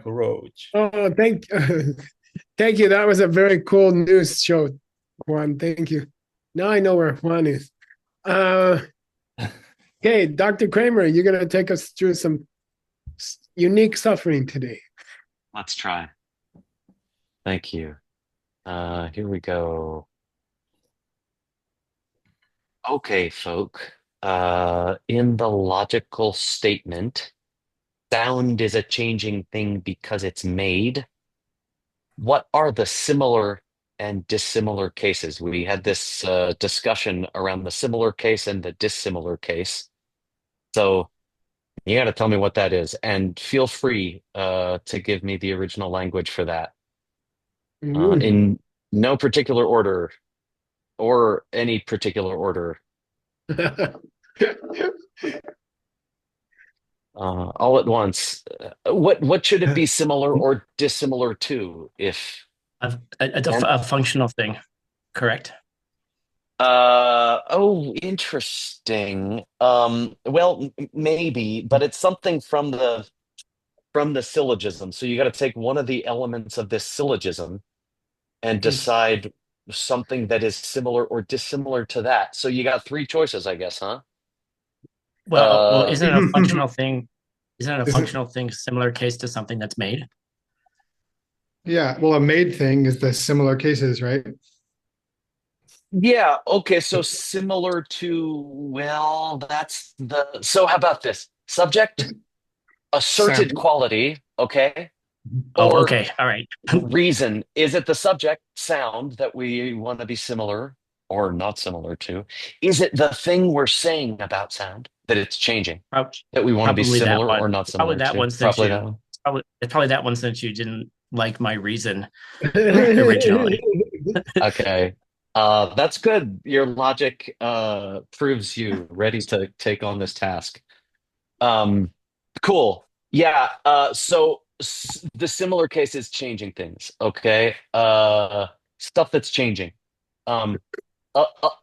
Michael Roach. Oh, thank you. That was a very cool news show, Juan. Thank you. Now I know where Juan is. Uh, okay, Dr. Kramer, you're going to take us through some unique suffering today. Let's try. Thank you. Here we go. Okay, folk. In the logical statement, sound is a changing thing because it's made. What are the similar and dissimilar cases? We had this discussion around the similar case and the dissimilar case. So you got to tell me what that is, and feel free to give me the original language for that Mm. in no particular order or any particular order, all at once. What should it be similar or dissimilar to? If and A functional thing, correct? oh, interesting. Well, maybe, but it's something from the syllogism. So you got to take one of the elements of this syllogism and decide something that is similar or dissimilar to that. So you got three choices, I guess, huh? Well, Uh, isn't it a Is it? functional thing similar case to something that's made? Yeah, well, a made thing is the similar cases, right? yeah, okay, so similar to, well, so how about this? Subject, asserted Sound. quality, okay? Oh, Or okay, all right. reason. Is it the subject, sound, that we want to be similar or not similar to? Is it the thing we're saying about sound that it's changing, Prob- that we want to be Probably that similar one. or not Probably similar that to? one since Probably that you one. it's probably that one since you didn't like my reason originally. Okay. That's good. Your logic proves you ready to take on this task. Um, cool. Yeah. The similar case is changing things. Okay. Stuff that's changing. Um,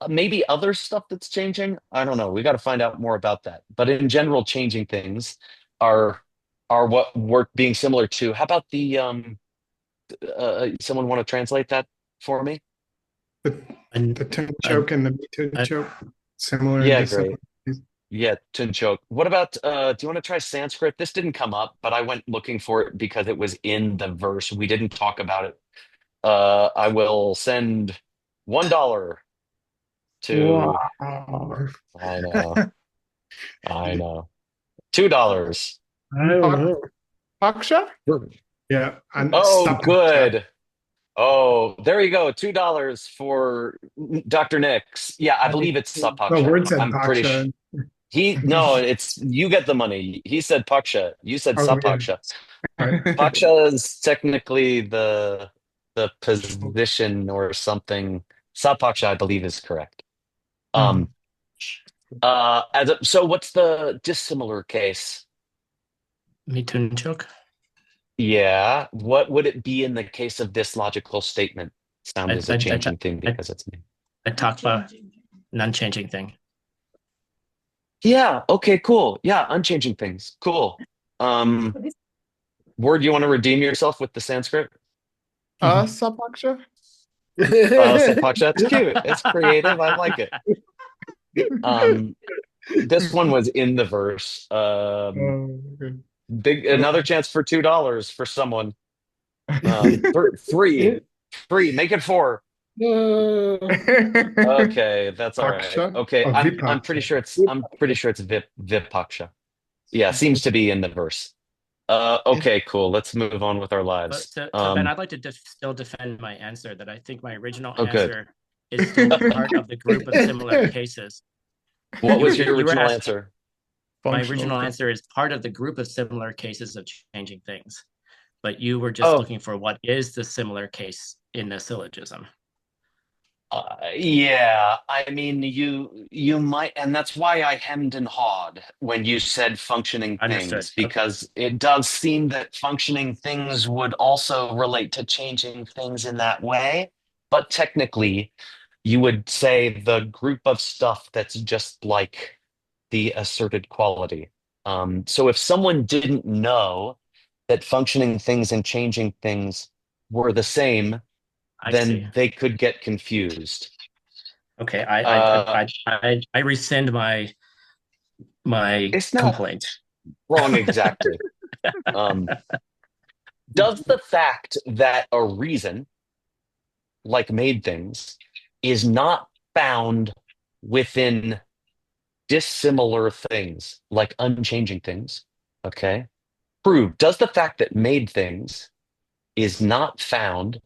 maybe other stuff that's changing. I don't know. We got to find out more about that. But in general, changing things are what we're being similar to. How about the someone want to translate that for me? The, And the tune uh, choke and the tune uh, choke, similar and Yeah, dissimilar. great. Yeah, Tunchok. What about do you want to try Sanskrit? This didn't come up, but I went looking for it because it was in the verse. We didn't talk about it. I will send $1 to Wow. I know, I know. $2. I don't Pak- know. Paksha? Yeah, and Oh, Sapaksha. good. Oh, there you go. $2 for Dr. Nix. Yeah, I believe it's The Sapaksha. word said I'm pretty Paksha. no, it's you get the money. He said Paksha. You said Oh, yeah. Sapaksha. Right. Paksha is technically the position or something. Sapaksha, I believe, is correct. Mhm. Um, so what's the dissimilar case? me Tunchuk. Yeah, what would it be in the case of this logical statement? Sound I is a I I, changing thing I, because it's me. I talk about non-changing thing. Yeah, okay, cool. Yeah, unchanging things. Cool. Um, Word, you want to redeem yourself with the Sanskrit? Sapaksha? Sapaksha, that's cute. It's creative. I like it. Um, this one was in the verse. Oh, good. Big another chance for $2 for someone. Three, make it four. Okay, that's all right. Paksha Okay, or Vipaksha? I'm pretty sure it's Vipaksha. Yeah, seems to be in the verse. Okay, cool. Let's move on with our But lives. so Ben, I'd like to still defend my answer that I think my original Oh, good. answer is still part of the group of similar cases. What You was your you were original asking answer? my Functional original thing. answer is part of the group of similar cases of changing things, but you were just Oh, looking for what is the similar case in the syllogism. yeah, I mean, you might, and that's why I hemmed and hawed when you said functioning Understood. things, Okay. because it does seem that functioning things would also relate to changing things in that way. But technically, you would say the group of stuff that's just like the asserted quality. So if someone didn't know that functioning things and changing things were the same, I see. then they could get confused. Okay, Uh, I rescind my it's not complaint. wrong exactly. Um, does the fact that a reason, like made things, is not found within dissimilar things, like unchanging things, okay? Does the fact that made things is not found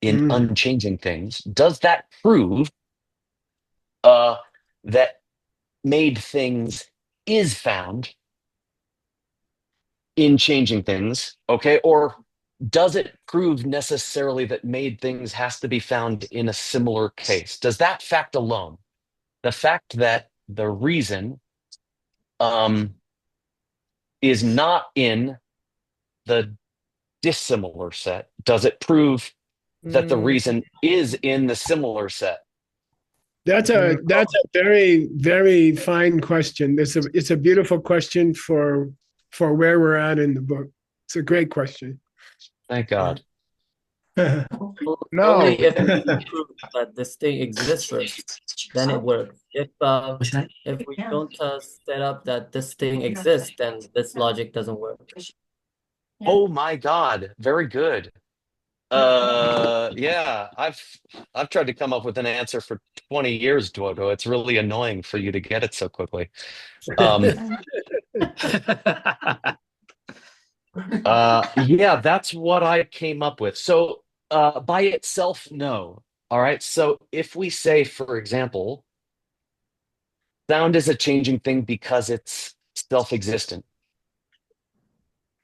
in Mm. unchanging things, does that prove uh, that made things is found in changing things, okay? Or does it prove necessarily that made things has to be found in a similar case? Does that fact alone, the fact that the reason um, is not in the dissimilar set, does it prove that the Mm. reason is in the similar set? That's a very very fine question. It's a beautiful question for where we're at in the book. It's a great question. Thank God. No. Only if we prove that this thing exists first, then it works. If we don't set up that this thing exists, then this logic doesn't work. Oh my God, very good. Yeah, I've tried to come up with an answer for 20 years, Dwogo. It's really annoying for you to get it so quickly. Um, yeah, that's what I came up with. So, by itself, no. All right. So if we say, for example, sound is a changing thing because it's self-existent.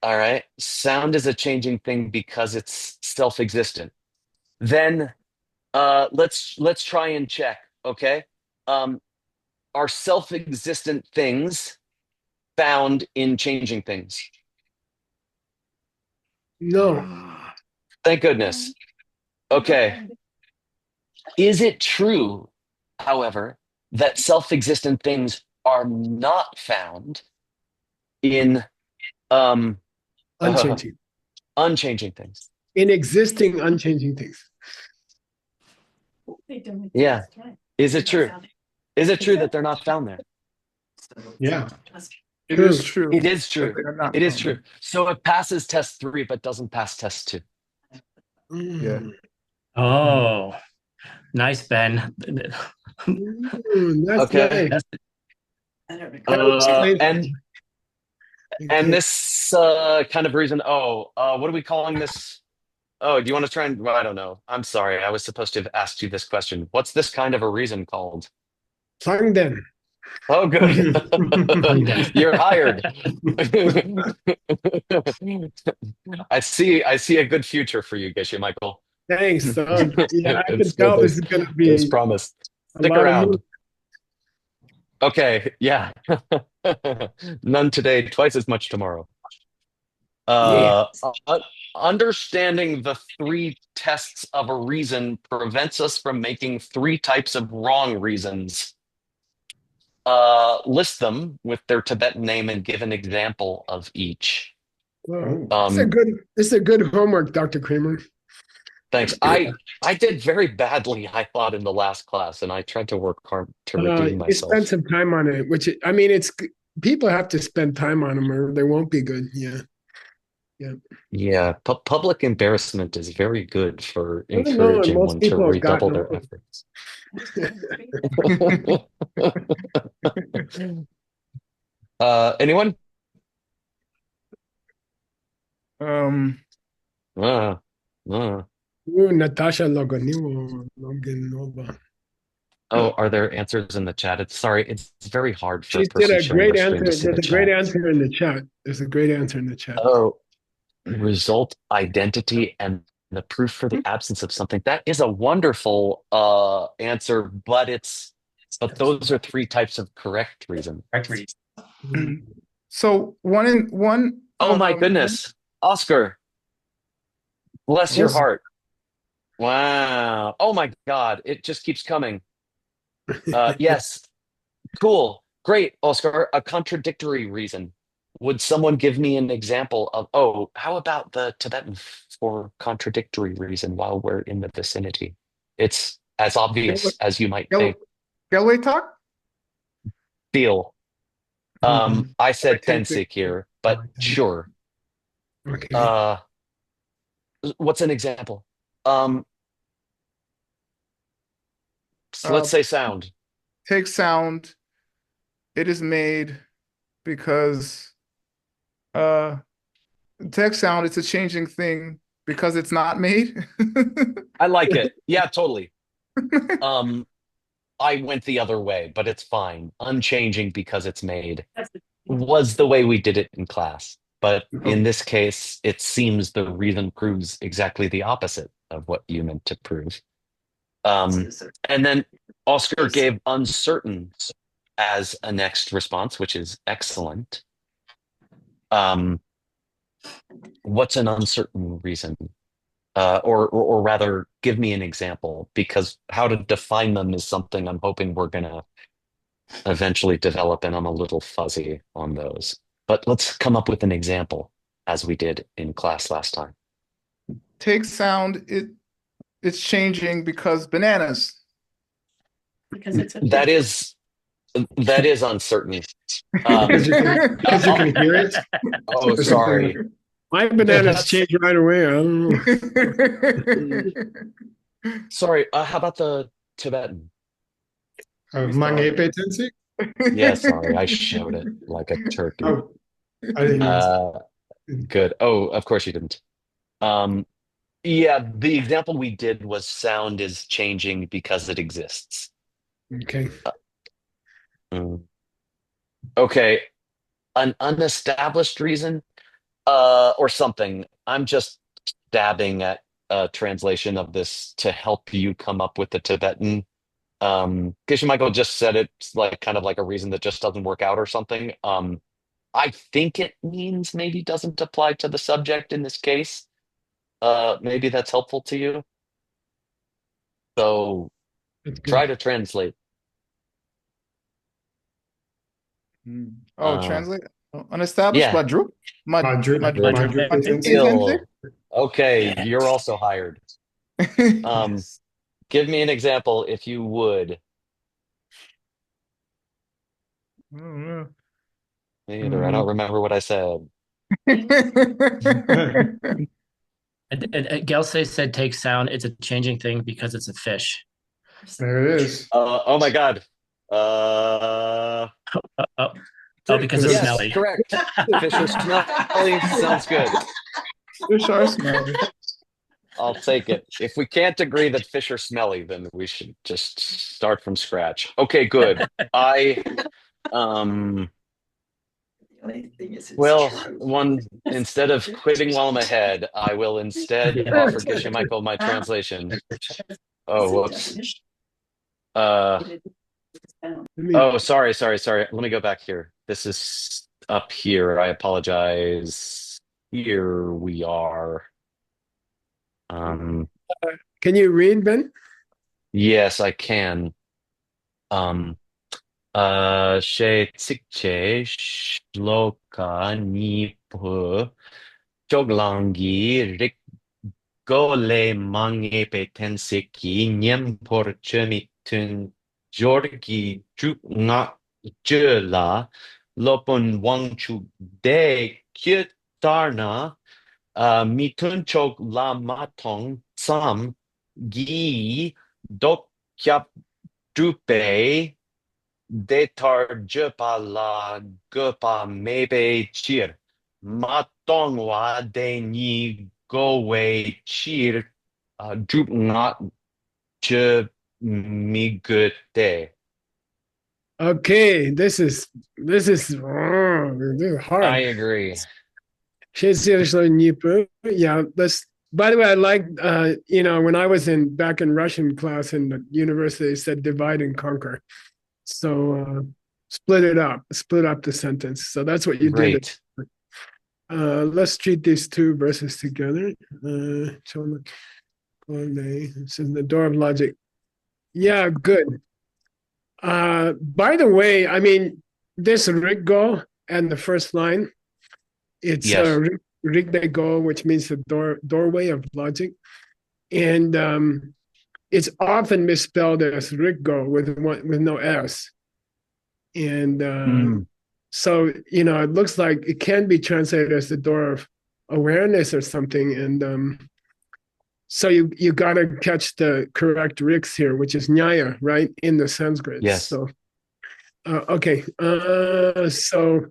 All right. Sound is a changing thing because it's self-existent. Then let's try and check. Okay. Um, are self-existent things found in changing things? No. Thank goodness. Okay. Is it true, however, that self-existent things are not found in um, uh, Unchanging. unchanging things? In existing unchanging things. Yeah. Is it true? Is it true that they're not found there? Yeah, it True. is true. It is But true. they're not It is found true. there. So it passes test 3, but doesn't pass test 2. Yeah. Mm. Oh, nice, Ben. That's Okay. nice. And Okay. this kind of reason. Oh, what are we calling this? Oh, do you want to try and? Well, I don't know. I'm sorry. I was supposed to have asked you this question. What's this kind of a reason called? Sangden. Oh, good. You're hired. I see a good future for you, Geshe Michael. Thanks. Yeah, I can It's tell good this is going to as be promised. a Stick lot of around. moves. Okay, yeah. None today, twice as much tomorrow. Yeah. Understanding the 3 tests of a reason prevents us from making 3 types of wrong reasons. List them with their Tibetan name and give an example of each. Well, Um, this is a good homework, Dr. Kramer. thanks. I did very badly, I thought, in the last class, and I tried to work hard to redeem You spent myself. some time on it, which I mean, people have to spend time on them or they won't be good. Yeah. Yeah. Yeah, public embarrassment is very good for I don't know. And encouraging most one to people have redouble gotten their over efforts. Anyone? Um, Uh, uh. Natasha Loganova. Oh, are there answers in the chat? It's very hard for a She did person a sharing great their screen to answer. see the There's a great chat. answer in the chat. There's a great answer in the chat. Oh, result identity and the proof for the absence of something. That is a wonderful answer, but those are 3 types of correct reason. so one Oh my goodness. Oscar, bless your Yes. heart. Wow. Oh my God. It just keeps coming. Yes. Cool. Great, Oscar. A contradictory reason. Would someone give me an example of, oh, how about the Tibetan for contradictory reason while we're in the vicinity? It's as obvious as you might think. Galway talk? Feel. I said Tensik here, but sure. Okay. What's an example? So let's say sound. Take sound. It is made because text sound, it's a changing thing because it's not made. I like it. Yeah, totally. I went the other way, but it's fine. Unchanging because it's made was the way we did it in class. But in this case, it seems the reason proves exactly the opposite of what you meant to prove. And then Oscar gave uncertain as a next response, which is excellent. What's an uncertain reason? Or rather, give me an example, because how to define them is something I'm hoping we're going to eventually develop, and I'm a little fuzzy on those. But let's come up with an example, as we did in class last time. Take sound, it's changing because bananas. Because it's a That is uncertain. Because you can hear it. Oh, sorry. My bananas That's- change right away. I don't know. Sorry. How about the Tibetan? Mangepe Tensik? Yeah, sorry. I showed it like a turkey. Oh, I didn't know. Good. Oh, of course you didn't. Yeah, the example we did was sound is changing because it exists. Okay. Okay, an unestablished reason, or something. I'm just dabbing at a translation of this to help you come up with the Tibetan. Geshe Michael just said it's like kind of like a reason that just doesn't work out or something. I think it means maybe doesn't apply to the subject in this case. Maybe that's helpful to you. So try to translate. Translate. Unestablished Yeah. Madru? Skill. Okay, you're also hired. Give me an example if you would. Neither. I don't remember what I said. Gelsey said take sound. It's a changing thing because it's a fish. There it is. Oh my God. Because it's Yes, smelly. correct. Fish are smelly. Sounds good. Fish are smelly. I'll take it. If we can't agree that fish are smelly, then we should just start from scratch. Okay, good. Instead of quitting while I'm ahead, I will instead offer Geshe Michael my translation. Oh, whoops. Sorry. Let me go back here. This is up here. I apologize. Here we are. Can you read, Ben? Yes, I can. C16 shloka nipu choglangi rik gole mangepe tenseki nyem por chemitun jorgi drup nga jela lopon wangchuk de kyetarna mitun chok la matong sam gi dok kyap drupe detar jepa la gopa mebe chir matongwa de ni go way chir drup not je migute. Okay, this is hard. I agree. Yeah, that's by the way, I like when I was back in Russian class in the university, they said divide and conquer. So split up the sentence. So that's what you did. Let's treat these two verses together. This is the door of logic. Yeah, good. By the way, I mean, this Riggo and the first line, It's Yes. Rigbego, which means the doorway of logic. And it's often misspelled as Riggo with no S. And so, it looks like it can be translated as the door of awareness or something. And so you got to catch the correct riks here, which is nyaya, right, in the Sanskrit. Yes. So, okay. So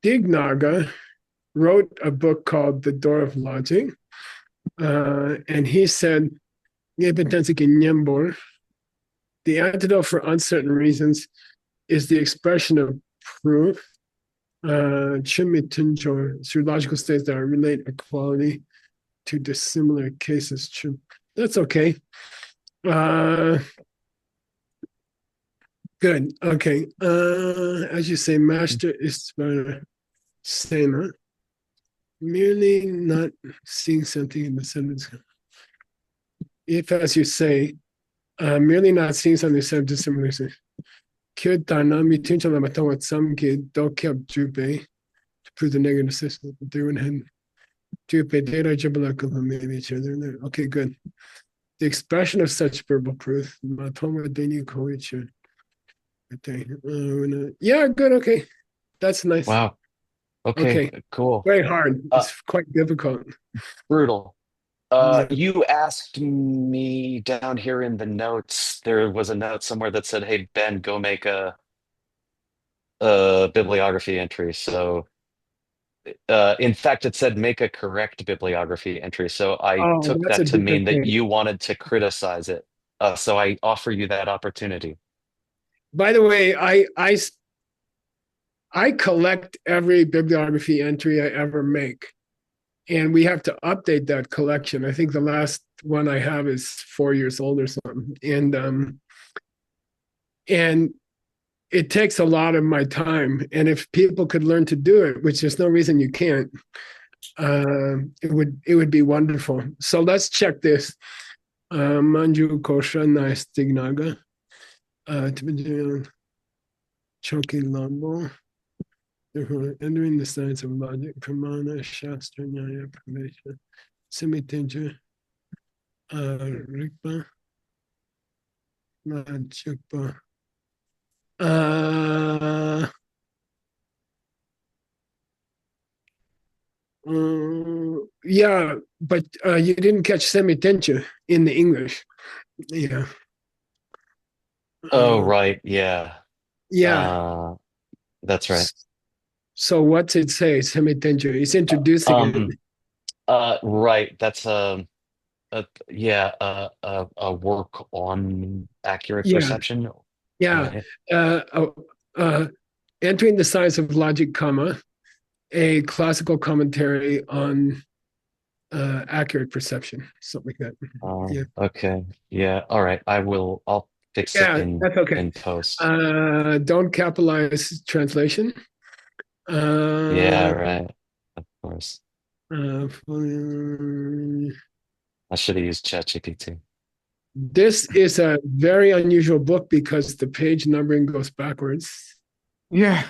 Dignaga wrote a book called The Door of Logic. And he said, the antidote for uncertain reasons is the expression of proof through logical states that relate equality to dissimilar cases. True. That's okay. Good. Okay. As you say, master is Sena. Merely not seeing something in the sentence. If, as you say, merely not seeing something in dissimilar cases. Kyotana mituncha what some kid don't keep jupe to prove the negative system. Doing him jupe data jabala maybe each other. Okay, good. The expression of such verbal proof. Yeah, good. Okay, that's nice. Wow. Okay. Cool. Very hard. It's quite difficult. Brutal. Yeah. You asked me down here in the notes. There was a note somewhere that said, "Hey Ben, go make a bibliography entry." So, in fact, it said make a correct bibliography entry. So I Oh, took that's a that to mean different that thing. you wanted to criticize it. So I offer you that opportunity. By the way, I collect every bibliography entry I ever make, and we have to update that collection. I think the last one I have is 4 years old or something, and it takes a lot of my time. And if people could learn to do it, which there's no reason you can't, it would be wonderful. So let's check this. Manju Kosha Naistignaga. Choki Lambo. Entering the science of logic, Pramana, Shastra, Nyaya, Pramesha, Simitenja, Rikpa, Wangchuk. Yeah, but you didn't catch Semitenja in the English. Yeah. Oh, right. Yeah. Yeah. That's right. So what's it say? Semitenja. It's introducing it. Right. That's yeah, a work on accurate Yeah. perception. Yeah. Right? Entering the science of logic, comma, a classical commentary on accurate perception, something like that. Yeah. Okay. Yeah. All right. I'll fix it Yeah, that's okay. in post. Don't capitalize translation. Yeah, right. Of course. Uh, I should have used ChatGPT. this is a very unusual book because the page numbering goes backwards. Yeah.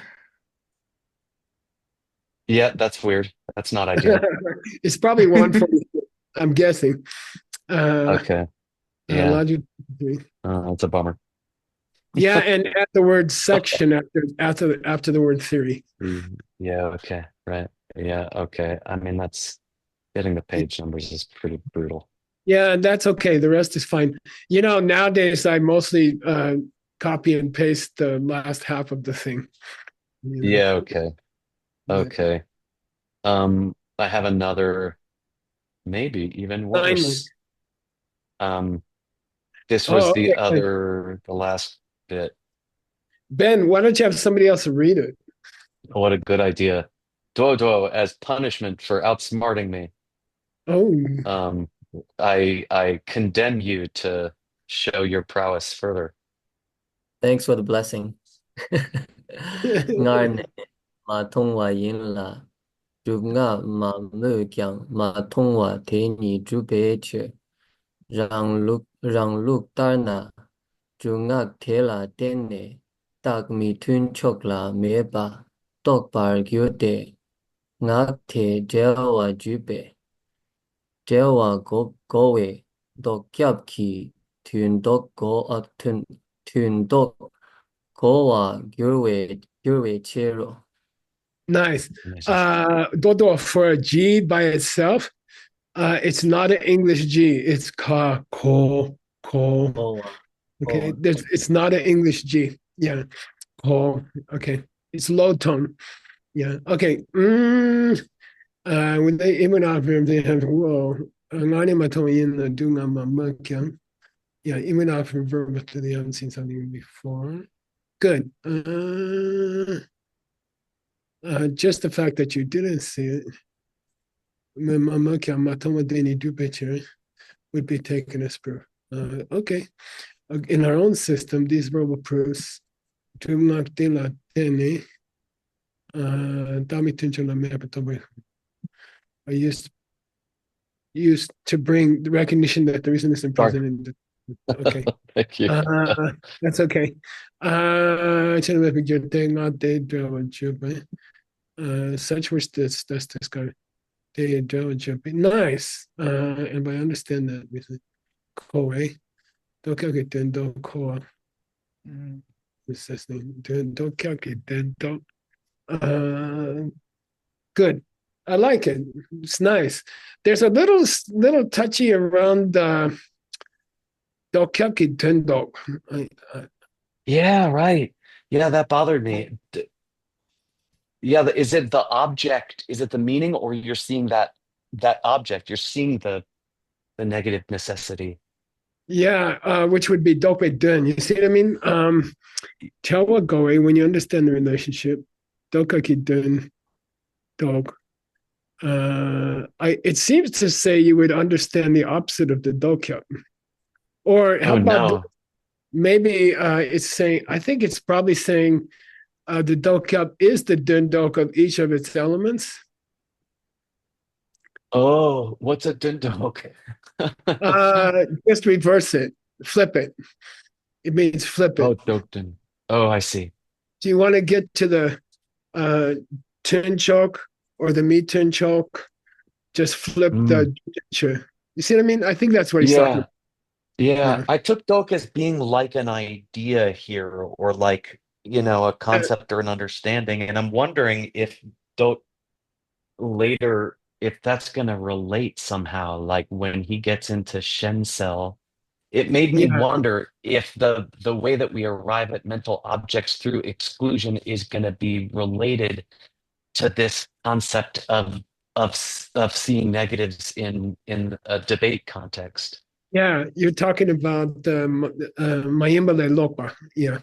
Yeah, that's weird. That's not ideal. It's probably 140, I'm guessing. Okay. Yeah. Logic. It's a bummer. Yeah, and add the word section after the word theory. Yeah, okay. Right. Yeah, okay. I mean, that's getting the page numbers is pretty brutal. Yeah, that's okay. The rest is fine. Nowadays I mostly copy and paste the last half of the thing. Yeah, okay. Okay. I have another, maybe even worse. This was the last bit. Ben, why don't you have somebody else read it? What a good idea. Duo as punishment for outsmarting me. Oh. I condemn you to show your prowess further. Thanks for the blessing. Ngar ma thông wa yin la. Du nga ma mu kyang ma thông wa te ni du be che. Rang luk tar na. Du nga te la ten ne. Tak mi tun chok la me ba. Tok par gyo te. ngã thể gieo và chú bể gieo và có về đọc kẹp kỳ thuyền đọc có thuyền đọc có và gửi về chế rồi. Nice. Amazing. Dodo for a G by itself, it's not an English G. It's ka, ko. Okay, it's not an English G. Yeah, ko. Okay, it's low tone. Yeah. Okay. When they even out they have whoa. Ngani matong in the dunga mama. Yeah, even out verb to the haven't seen something before. Good. Just the fact that you didn't see it, would be taken as proof. Okay. In our own system, these verbal proofs, are used to bring the recognition that the reason isn't present in the okay. Thank you. That's okay. Such was this guy. Nice. And I understand that with Koei. Okay, then don't Koa. Don't calculate then don't. Good. I like it. It's nice. There's a little touchy around Dokyoki Tendo. Yeah, right. Yeah, that bothered me. Yeah, is it the object? Is it the meaning, or you're seeing that object? You're seeing the negative necessity. Yeah, which would be Dope Dun. You see what I mean? Tawa Goe, when you understand the relationship, Dokaki Dun, dog. It seems to say you would understand the opposite of the Dokyo. Or how Oh about no. maybe it's saying, I think it's probably saying the Dokyo is the Dundok of each of its elements. Oh, what's a dindok? Just reverse it, flip it. It means flip Oh, it. dokden. Oh, I see. Do you want to get to the tin chalk or the meat tin chalk? Just flip Mm. the. You see what I mean? I think that's what he's talking Yeah. about. Yeah, Yeah. I took dok as being like an idea here, or like, a concept or an understanding. And I'm wondering if dok later, if that's going to relate somehow, like when he gets into Shen cell. It made me Yeah. wonder if the way that we arrive at mental objects through exclusion is going to be related to this concept of seeing negatives in a debate context. Yeah. You're talking about Mayimba Lopa. Yeah.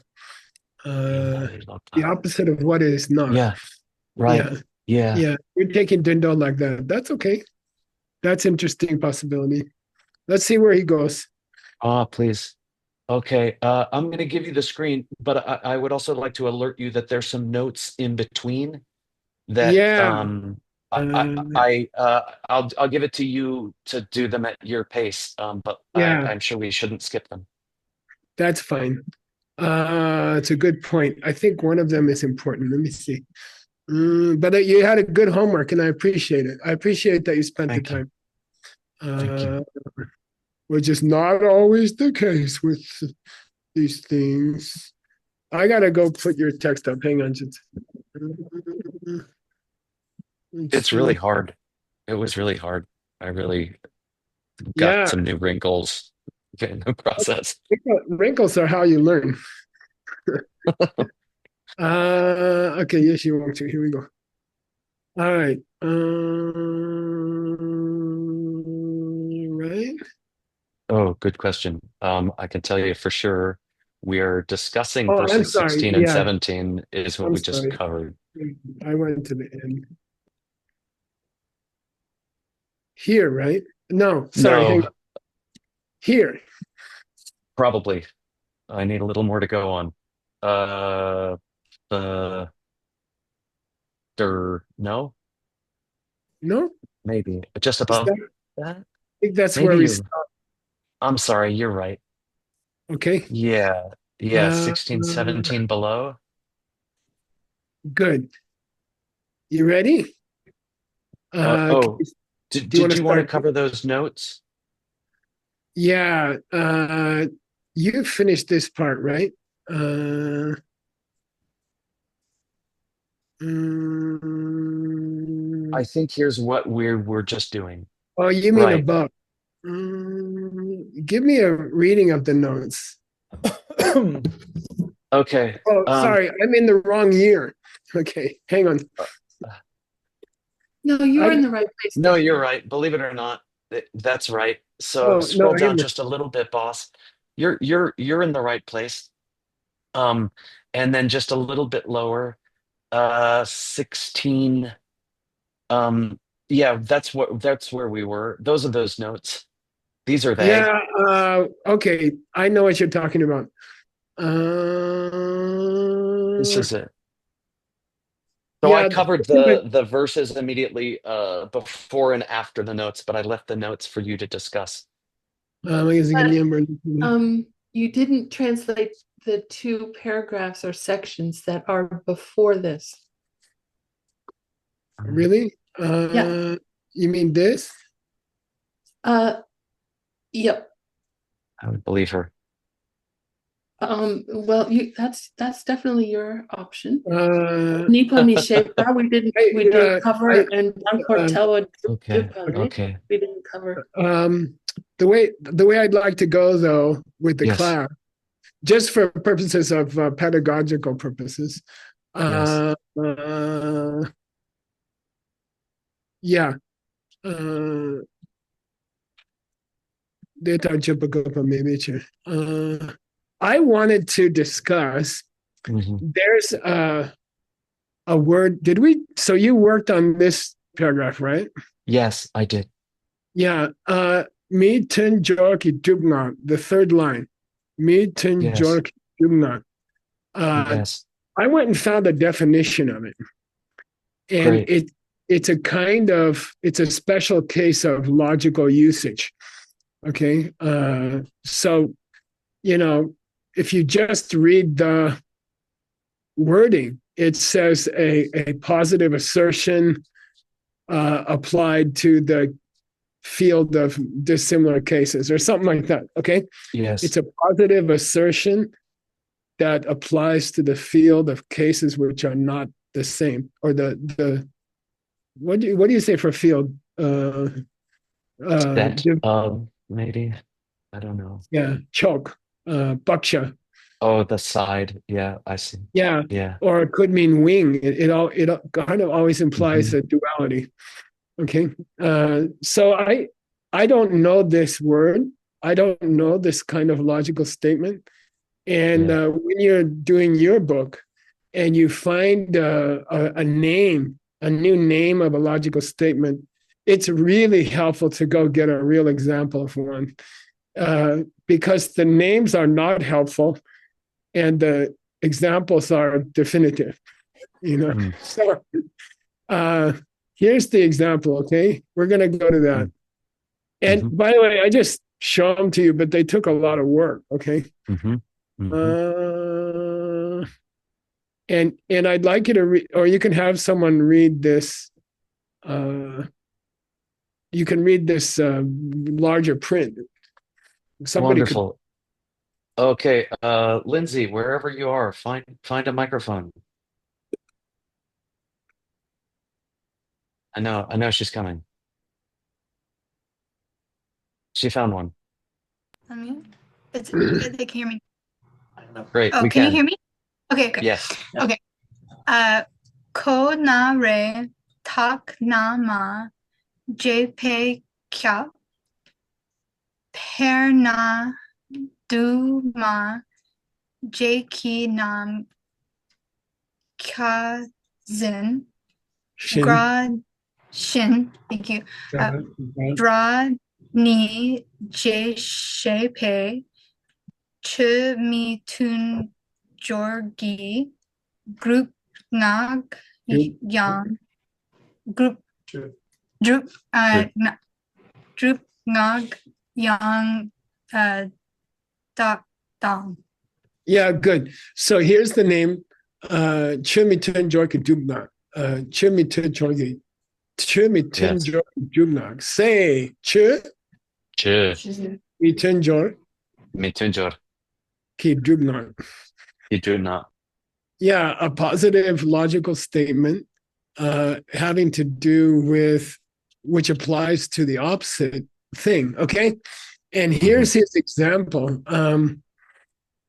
The opposite of what is not. Yeah, right. Yeah. Yeah. Yeah. You're taking Dindo like that. That's okay. That's interesting possibility. Let's see where he goes. Please. Okay, I'm going to give you the screen, but I would also like to alert you that there's some notes in between that Yeah. I'll give it to you to do them at your pace, but Yeah. I'm sure we shouldn't skip them. That's fine. It's a good point. I think one of them is important. Let me see. But you had a good homework, and I appreciate it. I appreciate that you spent Thank the you. time. Thank you. Which is not always the case with these things. I gotta go put your text up. Hang on, just. It's really hard. It was really hard. I really got Yeah, some new wrinkles in the process. wrinkles are how you learn. Okay, yes, you want to. Here we go. All right. Right. Oh, good question. I can tell you for sure we are discussing Oh, I'm verses sorry. 16 and Yeah, 17 is what I'm we just sorry. covered. I went to the end. Here, right? No, sorry. Hang No, on. Here. probably. I need a little more to go on. Uh, the no, No, maybe just is above that? that. I think that's where Maybe we you're. stop. I'm sorry, you're right. Okay. Yeah, yeah, Uh, 16, 17 below. good. You ready? Oh, do you want did to you want to start? cover those notes? Yeah, you finished this part, right? I Mm, think here's what we're just doing. oh, you mean Right. above. Give me a reading of the notes. Okay. Oh, Um, sorry, I'm in the wrong year. Okay, hang on. No, you're I in the right place, no, you're Daniel. right. Believe it or not, that's right. So oh no, scroll down just a little bit, boss. You're in the right place. Um, and then just a little bit lower, 16. Um, yeah, that's where we were. Those are those notes. These are they. yeah. Okay, I know what you're talking about. This is it. So I Yeah, covered but the verses immediately before and after the notes, but I left the notes for you to discuss. But you didn't translate the two paragraphs or sections that are before this. really? Yeah. You mean this? Yep. I would believe her. Well, that's definitely your option. Uh, Nipa Nishepa, we didn't cover, I, and Dankortawa Okay. right? Okay. We didn't cover. the way I'd like to go though with the Yes. class, just for purposes of pedagogical purposes. Yes. Yeah. Uh, Data Jupagapa maybe. I wanted to discuss. Mhm. There's a word. Did we? So you worked on this paragraph, right? Yes, I did. Yeah. Me ten jorki dubna, the third line. Me ten Yes. jorki dubna. Yes. I went and found a definition of it, and Great. it's a special case of logical usage. Okay. So if you just read the wording, it says a positive assertion applied to the field of dissimilar cases or something like that. Okay. Yes. It's a positive assertion that applies to the field of cases which are not the same, or the what do you say for field? Set. Maybe. I don't know. Yeah, choke, baksha. Oh, the side. Yeah, I see. Yeah, Yeah. or it could mean wing. It kind of always implies Mhm. a duality. Okay, so I don't know this word. I don't know this kind of logical statement. And Yeah. when you're doing your book, and you find a name, a new name of a logical statement, it's really helpful to go get a real example of one, because the names are not helpful and the examples are definitive. Mm. So here's the example. Okay, we're going to go to that. Mm. And Mhm. by the way, I just show them to you, but they took a lot of work. Okay. Mhm. Mhm. Uh, and I'd like you to read, or you can have someone read this. You can read this larger print. Somebody could. Wonderful. Okay, Lindsay, wherever you are, find a microphone. I know she's coming. She found one. Unmute? They can hear me. Great, Oh, we can you can. hear me? Okay, good. Yes. Okay. Ko na re tak na ma jpe kya per na du ma ki nam kya zin Shin. grad shin. Thank you. Dra ni pe Che mi tun jorgi group nag yang group drup drup nag yang dot dong. Yeah, good. So here's the name. Chimitun Jorki Dubna. Chimitun Jorki. Chu mi Yes. tunjor jugnak. Say chu Chu. mi tunjor Mitunjor. ki jugnak. You do not. Yeah, a positive logical statement having to do with which applies to the opposite thing. Okay. And here's his example.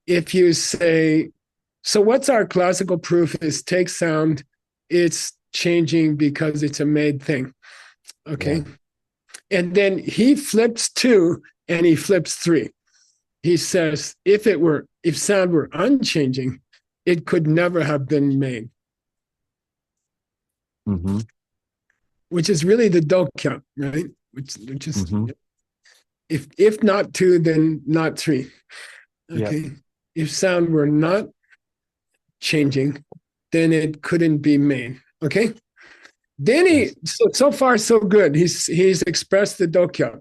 If you say, so what's our classical proof is take sound, it's changing because it's a made thing. Okay. Yeah. And then he flips 2 and he flips 3. He says, if sound were unchanging, it could never have been made. Mm-hmm. Which is really the dokya, right? Which is if not 2, then not 3. Okay. Yep. If sound were not changing, then it couldn't be made. Okay. Then so far so good. He's expressed the dokya.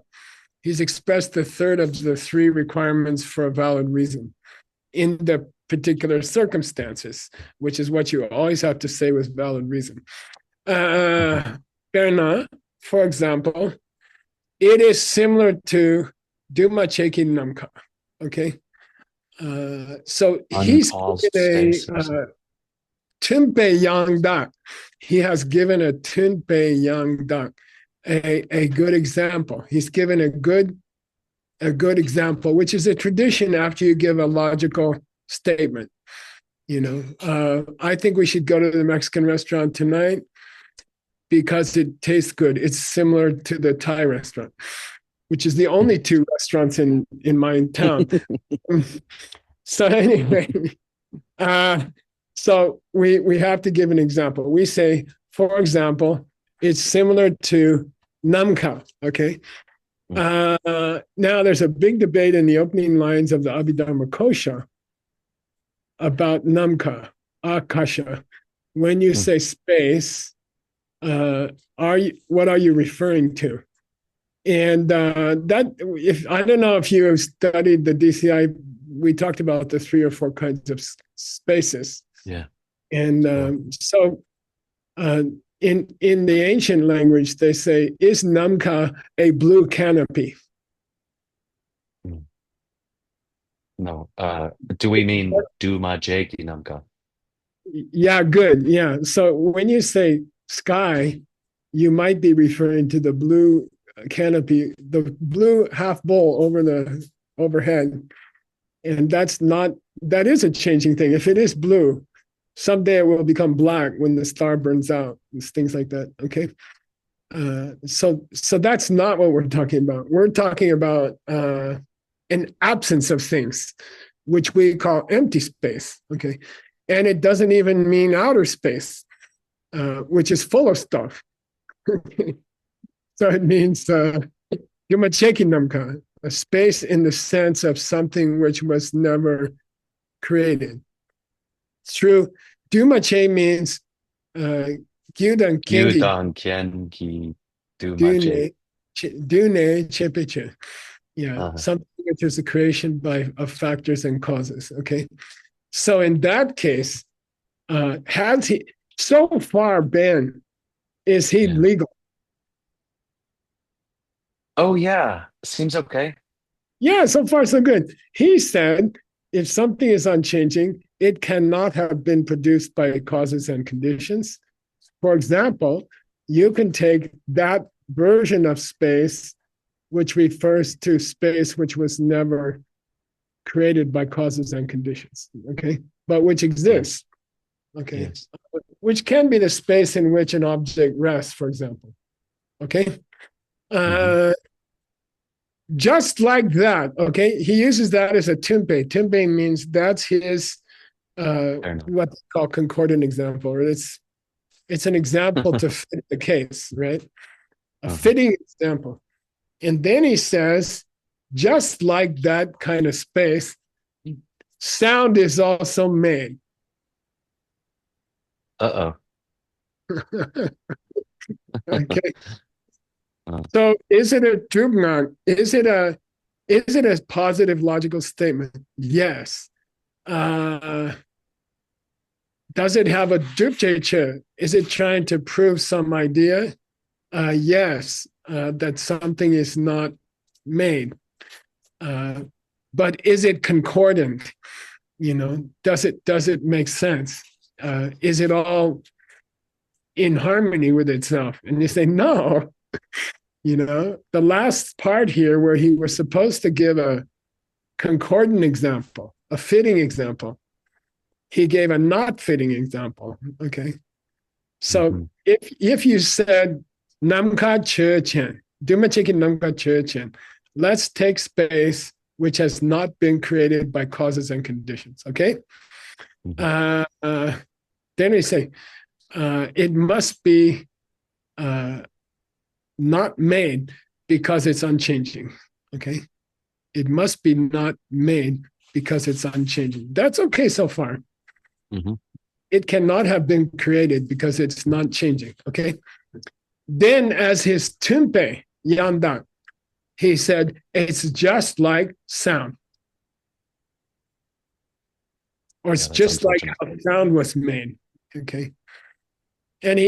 He's expressed the third of the 3 requirements for a valid reason in the particular circumstances, which is what you always have to say with valid reason. Berna, for example, it is similar to Duma Cheki Namka. Okay. So he's given a Tunpe Yang Dak. He has given a Tunpe Yang Dak a good example. He's given a good example, which is a tradition after you give a logical statement. I think we should go to the Mexican restaurant tonight because it tastes good. It's similar to the Thai restaurant, which is the only 2 restaurants in my town. So anyway, so we have to give an example. We say, for example, it's similar to Namka, okay? Now there's a big debate in the opening lines of the Abhidharma Kosha about Namka, Akasha. When you say space, what are you referring to? And that, if I don't know if you have studied the DCI, we talked about the 3 or 4 kinds of spaces. Yeah. And so in the ancient language, they say, is Namka a blue canopy? No. Do we mean Duma Jegi Namka? Yeah, good. Yeah. So when you say sky, you might be referring to the blue canopy, the blue half bowl over the overhead. And that is a changing thing. If it is blue, someday it will become black when the star burns out, things like that. Okay. So that's not what we're talking about. We're talking about an absence of things, which we call empty space. Okay. And it doesn't even mean outer space, which is full of stuff. So it means Yumacheki a space in the sense of something which was never created. It's true. Dumache means Gyudan Kengi Dumache. Dune Chepeche. Yeah, something which is a creation of factors and causes. Okay. So in that case, has he so far been, is he legal? Oh, yeah. Seems okay. Yeah, so far so good. He said, if something is unchanging, it cannot have been produced by causes and conditions. For example, you can take that version of space, which refers to space which was never created by causes and conditions, okay? But which exists, okay? Yes. Which can be the space in which an object rests, for example, okay? Just like that, okay? He uses that as a tempe. Tempe means that's his what they call concordant example, or it's an example to fit the case, right? A fitting example. And then he says, just like that kind of space, sound is also made. Uh-oh. Okay. So is it a drubnag? Is it a positive logical statement? Yes. Does it have a drupjeche? Is it trying to prove some idea? yes, that something is not made. But is it concordant? Does it make sense? Is it all in harmony with itself? And you say, no. The last part here where he was supposed to give a concordant example, a fitting example, he gave a not fitting example. Okay. So if you said namka chechen, dumachiki namka chechen, let's take space which has not been created by causes and conditions. Okay. Then we say it must be not made because it's unchanging. Okay. It must be not made because it's unchanging. That's okay so far. It cannot have been created because it's not changing. Okay. Then, as his tumpe yanda, he said, it's just like sound. Or it's just like how sound was made. Okay. And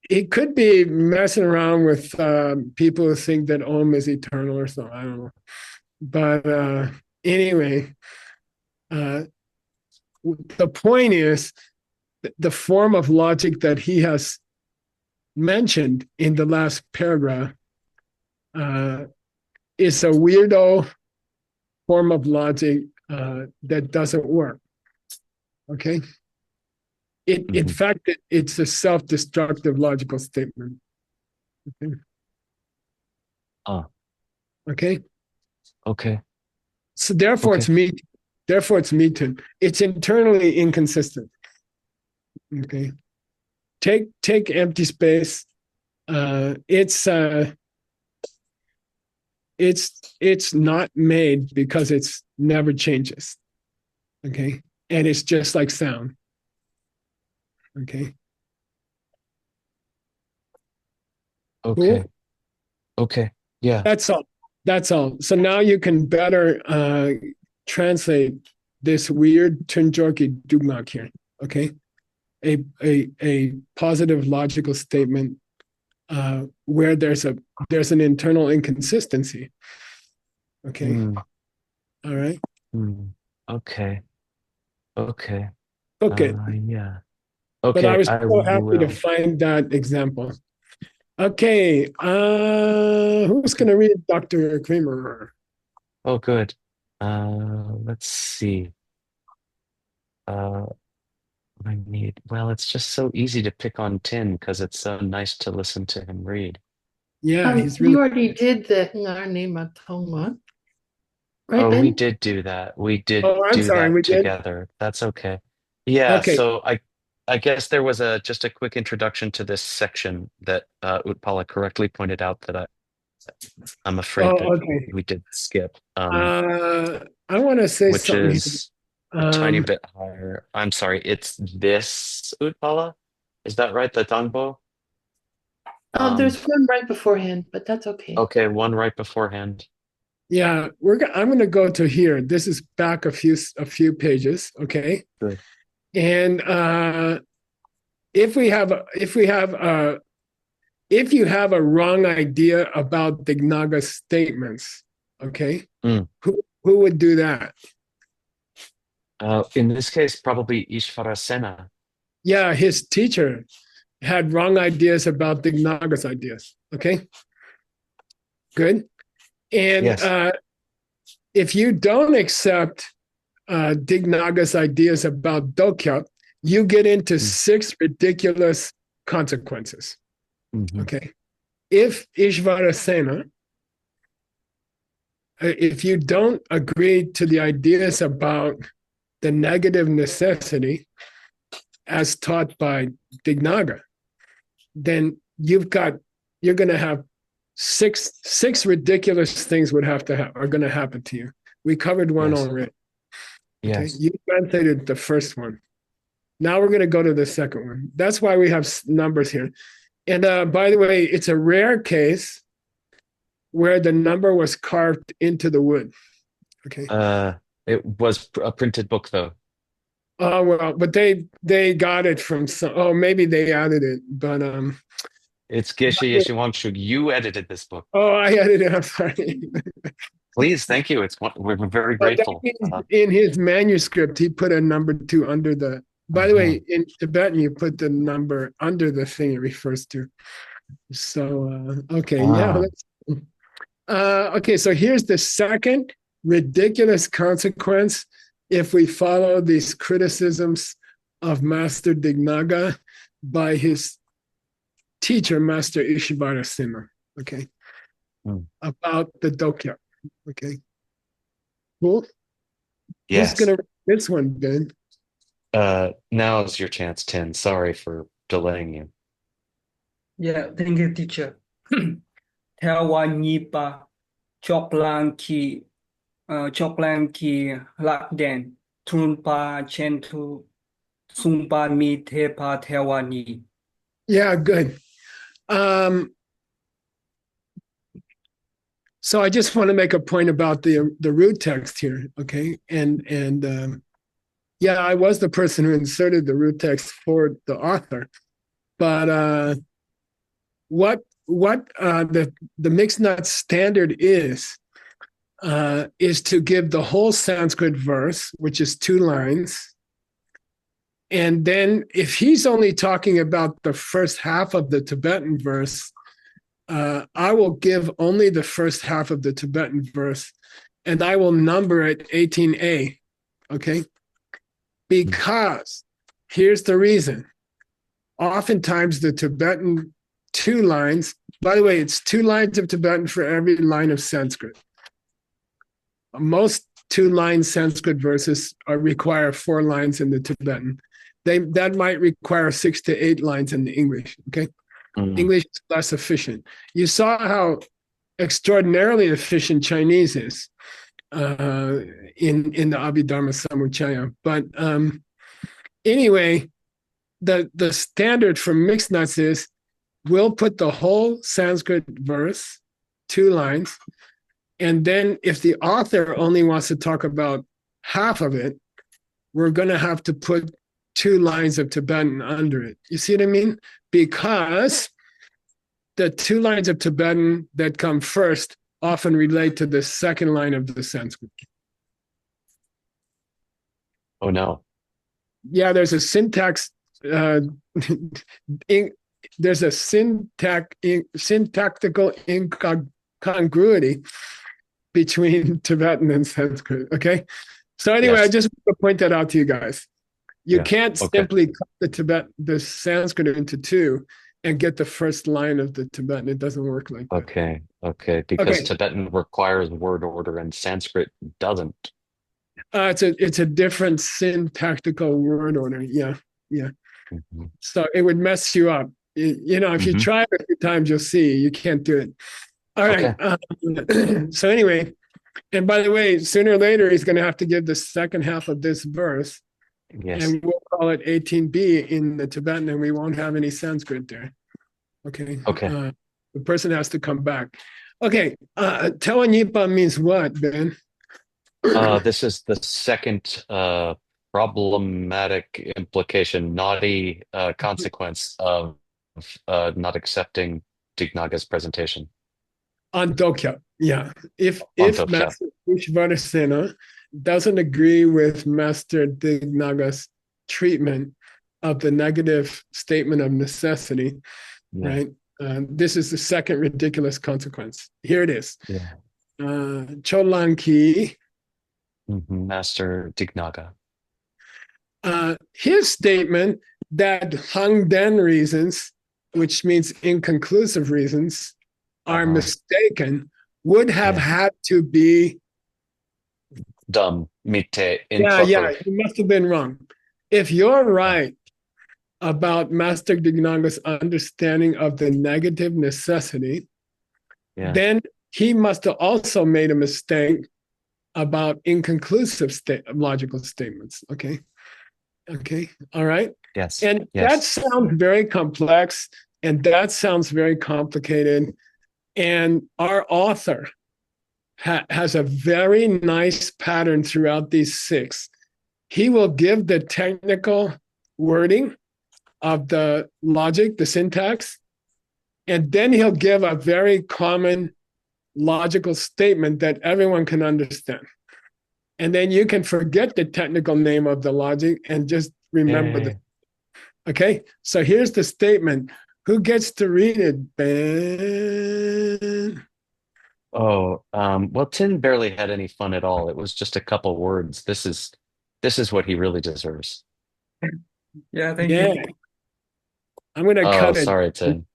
he could be messing around with people who think that Om is eternal or something. I don't know. But anyway, the point is the form of logic that he has mentioned in the last paragraph is a weirdo form of logic that doesn't work. Okay. In fact, it's a self-destructive logical statement. Okay. Okay. Okay. So therefore, it's me. Therefore, it's me too. It's internally inconsistent. Okay. Take empty space. It's not made because it's never changes. Okay. And it's just like sound. Okay. Okay. Cool? Okay. Yeah. That's all. That's all. So now you can better translate this weird Tunjorki Dugmak here. Okay. A positive logical statement where there's an internal inconsistency. Okay. All right. Okay. Okay. Okay. Yeah. But I Okay. was I so happy to will. find that example. Okay. Who's going to read Dr. Kramer? Oh, good. Let's see. Well, it's just so easy to pick on Tin because it's so nice to listen to him read. Yeah, he's really. You already did the Ngarne Matoma, right, Oh, Ben? we did do that. We did Oh, I'm do sorry, we that did. together. That's okay. Yeah, Okay. so I guess there was just a quick introduction to this section that Utpala correctly pointed out that I'm afraid Oh, that okay. we did skip, I want to say which something is here. a tiny bit higher. I'm sorry, it's this Utpala? Is that right? The Tangbo? There's one right beforehand, but that's okay. Okay, one right beforehand. Yeah, I'm going to go to here. This is back a few pages. Okay. Good. And if you have a wrong idea about the Naga statements, okay, who would do that? In this case, probably Ishvara Sena. Yeah, his teacher had wrong ideas about Dignaga's ideas. Okay, good. And Yes. if you don't accept Dignaga's ideas about Dokya, you get into 6 ridiculous consequences. Okay. If Ishvara Sena, if you don't agree to the ideas about the negative necessity as taught by Dignaga, then you're going to have six ridiculous things are going to happen to you. We covered one already. Okay, Yes. you translated the first one. Now we're going to go to the second one. That's why we have numbers here. And by the way, it's a rare case where the number was carved into the wood. Okay. It was a printed book though. Oh well, but they got it from some. Oh, maybe they added it, but It's Geshe Yeshe Wangchuk. You edited this book. Oh, I edited it. I'm sorry. Please, thank you. We're very But that grateful. means in his manuscript, he put a number 2 under the. By the way, in Tibetan, you put the number under the thing it refers to. So, okay, yeah. Okay, so here's the second ridiculous consequence if we follow these criticisms of Master Dignaga by his teacher, Master Ishibara Sima, okay, about the Dokya, okay. Cool. Yes. Who's gonna read this one, Ben? Now is your chance, Tin. Sorry for delaying you. Yeah, thank you, teacher. Theo Wan Nipa Choklan Ki Lak Den Trunpa Chentu Sumpa Mi Tepa Tewani. Yeah, good. So I just want to make a point about the root text here, okay? And yeah, I was the person who inserted the root text for the author, but what the mixed nuts standard is to give the whole Sanskrit verse, which is 2 lines, and then if he's only talking about the first half of the Tibetan verse, I will give only the first half of the Tibetan verse, and I will number it 18a, okay? Because here's the reason. Oftentimes the Tibetan 2 lines, by the way, it's 2 lines of Tibetan for every line of Sanskrit. Most 2-line Sanskrit verses require 4 lines in the Tibetan. That might require 6 to 8 lines in the English, okay? English is less efficient. You saw how extraordinarily efficient Chinese is in the Abhidharma Samuccaya. But anyway, the standard for mixed nuts is we'll put the whole Sanskrit verse, 2 lines, and then if the author only wants to talk about half of it, we're going to have to put 2 lines of Tibetan under it. You see what I mean? Because the 2 lines of Tibetan that come first often relate to the second line of the Sanskrit. Oh no. Yeah, there's a syntax. There's a syntactical incongruity between Tibetan and Sanskrit. Okay, so anyway, I just want to point that out to you guys. You can't simply cut the Sanskrit into 2 and get the first line of the Tibetan. It doesn't work like that. Okay. Because Tibetan requires word order and Sanskrit doesn't. It's a different syntactical word order. Yeah. So it would mess you up. If you try it a few times, you'll see you can't do it. All right. So anyway, and by the way, sooner or later, he's going to have to give the second half of this verse. Yes. And we'll call it 18b in the Tibetan, and we won't have any Sanskrit there. Okay. The person has to come back. Okay. Tawanipa means what, Ben? This is the second problematic implication, naughty consequence of not accepting Dignaga's presentation. On Dokya, yeah. If Master Ishvarasena doesn't agree with Master Dignaga's treatment of the negative statement of necessity, right? This is the second ridiculous consequence. Here it is. Cholanki, Master Dignaga. His statement that Hangden reasons, which means inconclusive reasons, are mistaken, would have had to be dumb, mitte, improper. Yeah, you must have been wrong. If you're right about Master Dignaga's understanding of the negative necessity, then he must have also made a mistake about inconclusive logical statements. Okay, all right? Yes. And that sounds very complex, and that sounds very complicated. And our author has a very nice pattern throughout these 6. He will give the technical wording of the logic, the syntax, And then he'll give a very common logical statement that everyone can understand. And then you can forget the technical name of the logic and just remember the. Okay, so here's the statement. Who gets to read it, Ben? Oh, well, Tin barely had any fun at all. It was just a couple words. This is what he really deserves. Yeah, thank Yeah, you. I'm gonna Oh, cut it. sorry, Tin.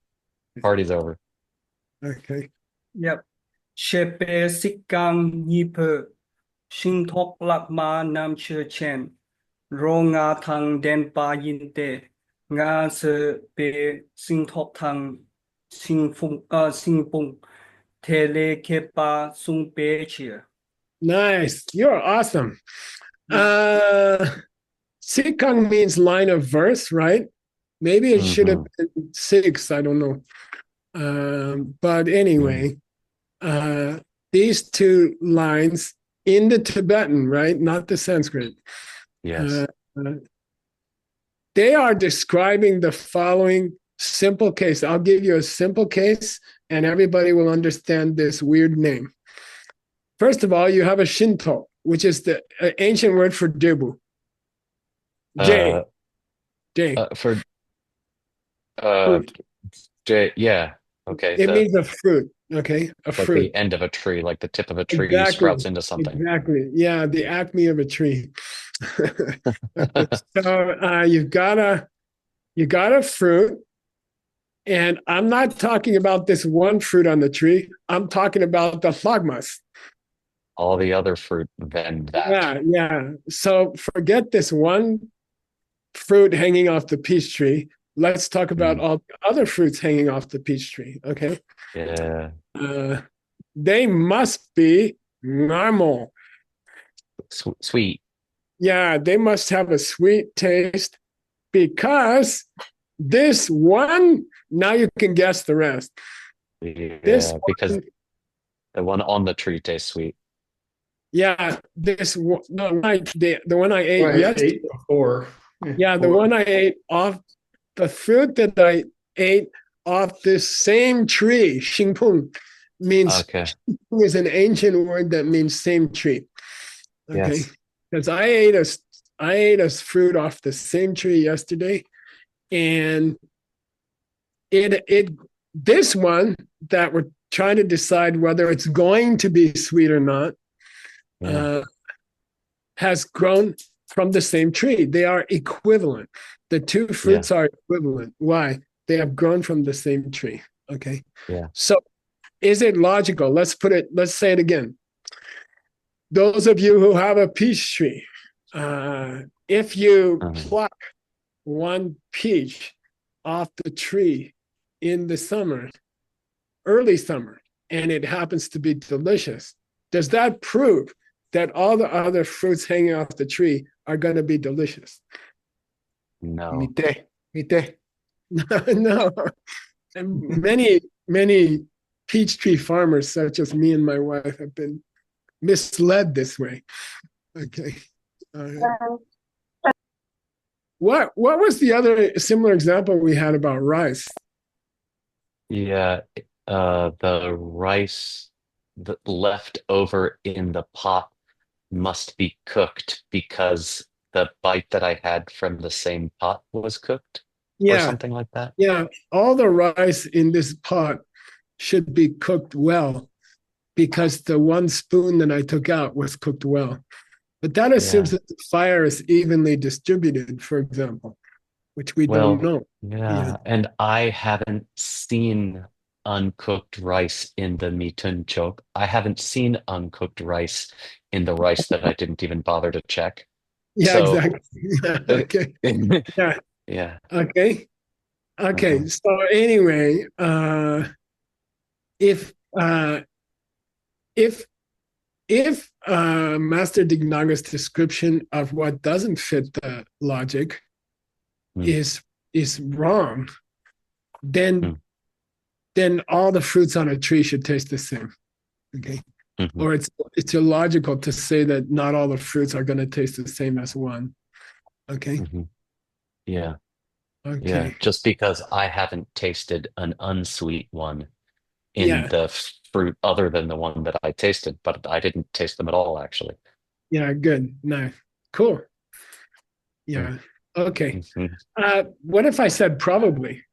Party's over. Okay. Yep. Shepe sikang yipe sing thok lak ma nam chưa chen ro nga thang den pa yin te nga se pe sing thok thang sing pung te le ke pa sung pe chia. Nice. You're awesome. Sikang means line of verse, right? Maybe it should have been six. I don't know. But anyway, these two lines in the Tibetan, right? Not the Sanskrit. Yes. They are describing the following simple case. I'll give you a simple case and everybody will understand this weird name. First of all, you have a Shinto, which is the ancient word for debu. J. For J, yeah. Okay. It means a fruit. Okay, a like fruit. the end of a tree, like the tip of a tree Exactly. sprouts into something. Exactly. Yeah, the acme of a tree. So you got a fruit, and I'm not talking about this one fruit on the tree. I'm talking about the phagmas. All the other fruit, then that. Yeah. So forget this one fruit hanging off the peach tree. Let's talk about all the other fruits hanging off the peach tree. Okay. Yeah. They must be normal. Sweet. Yeah, they must have a sweet taste because this one, now you can guess the rest. Yeah, because the one on the tree tastes sweet. Yeah, the one I ate yesterday. Before. Yeah, the one I ate off the fruit that I ate off this same tree, Xingpeng, means Xingpeng is an ancient word that means same tree. Okay, because I ate a fruit off the same tree yesterday, and this one that we're trying to decide whether it's going to be sweet or not has grown from the same tree. They are equivalent. The two fruits are equivalent. Why? They have grown from the same tree. Okay. Yeah. So is it logical? Let's say it again. Those of you who have a peach tree, if you pluck one peach off the tree in the summer, early summer, and it happens to be delicious, does that prove that all the other fruits hanging off the tree are going to be delicious? No. Mite. No. And many peach tree farmers, such as me and my wife, have been misled this way. Okay. What was the other similar example we had about rice? Yeah, the rice left over in the pot must be cooked because the bite that I had from the same pot was cooked, or something like that. Yeah, all the rice in this pot should be cooked well because the one spoon that I took out was cooked well. But that assumes that the fire is evenly distributed, for example, which we don't know. Yeah, and I haven't seen uncooked rice in the mitun chok. I haven't seen uncooked rice in the rice that I didn't even bother to check. Yeah, So, exactly. Okay. Yeah. Yeah. Okay. Okay. So anyway, if Master Dignaga's description of what doesn't fit the logic is wrong, then all the fruits on a tree should taste the same. Okay. Or it's illogical to say that not all the fruits are going to taste the same as one. Okay. Yeah. Yeah, Okay. just because I haven't tasted an unsweet one in Yeah. the fruit other than the one that I tasted, but I didn't taste them at all, actually. Yeah. Good. Nice. Cool. Mm. Yeah. Okay. Mhm. What if I said probably?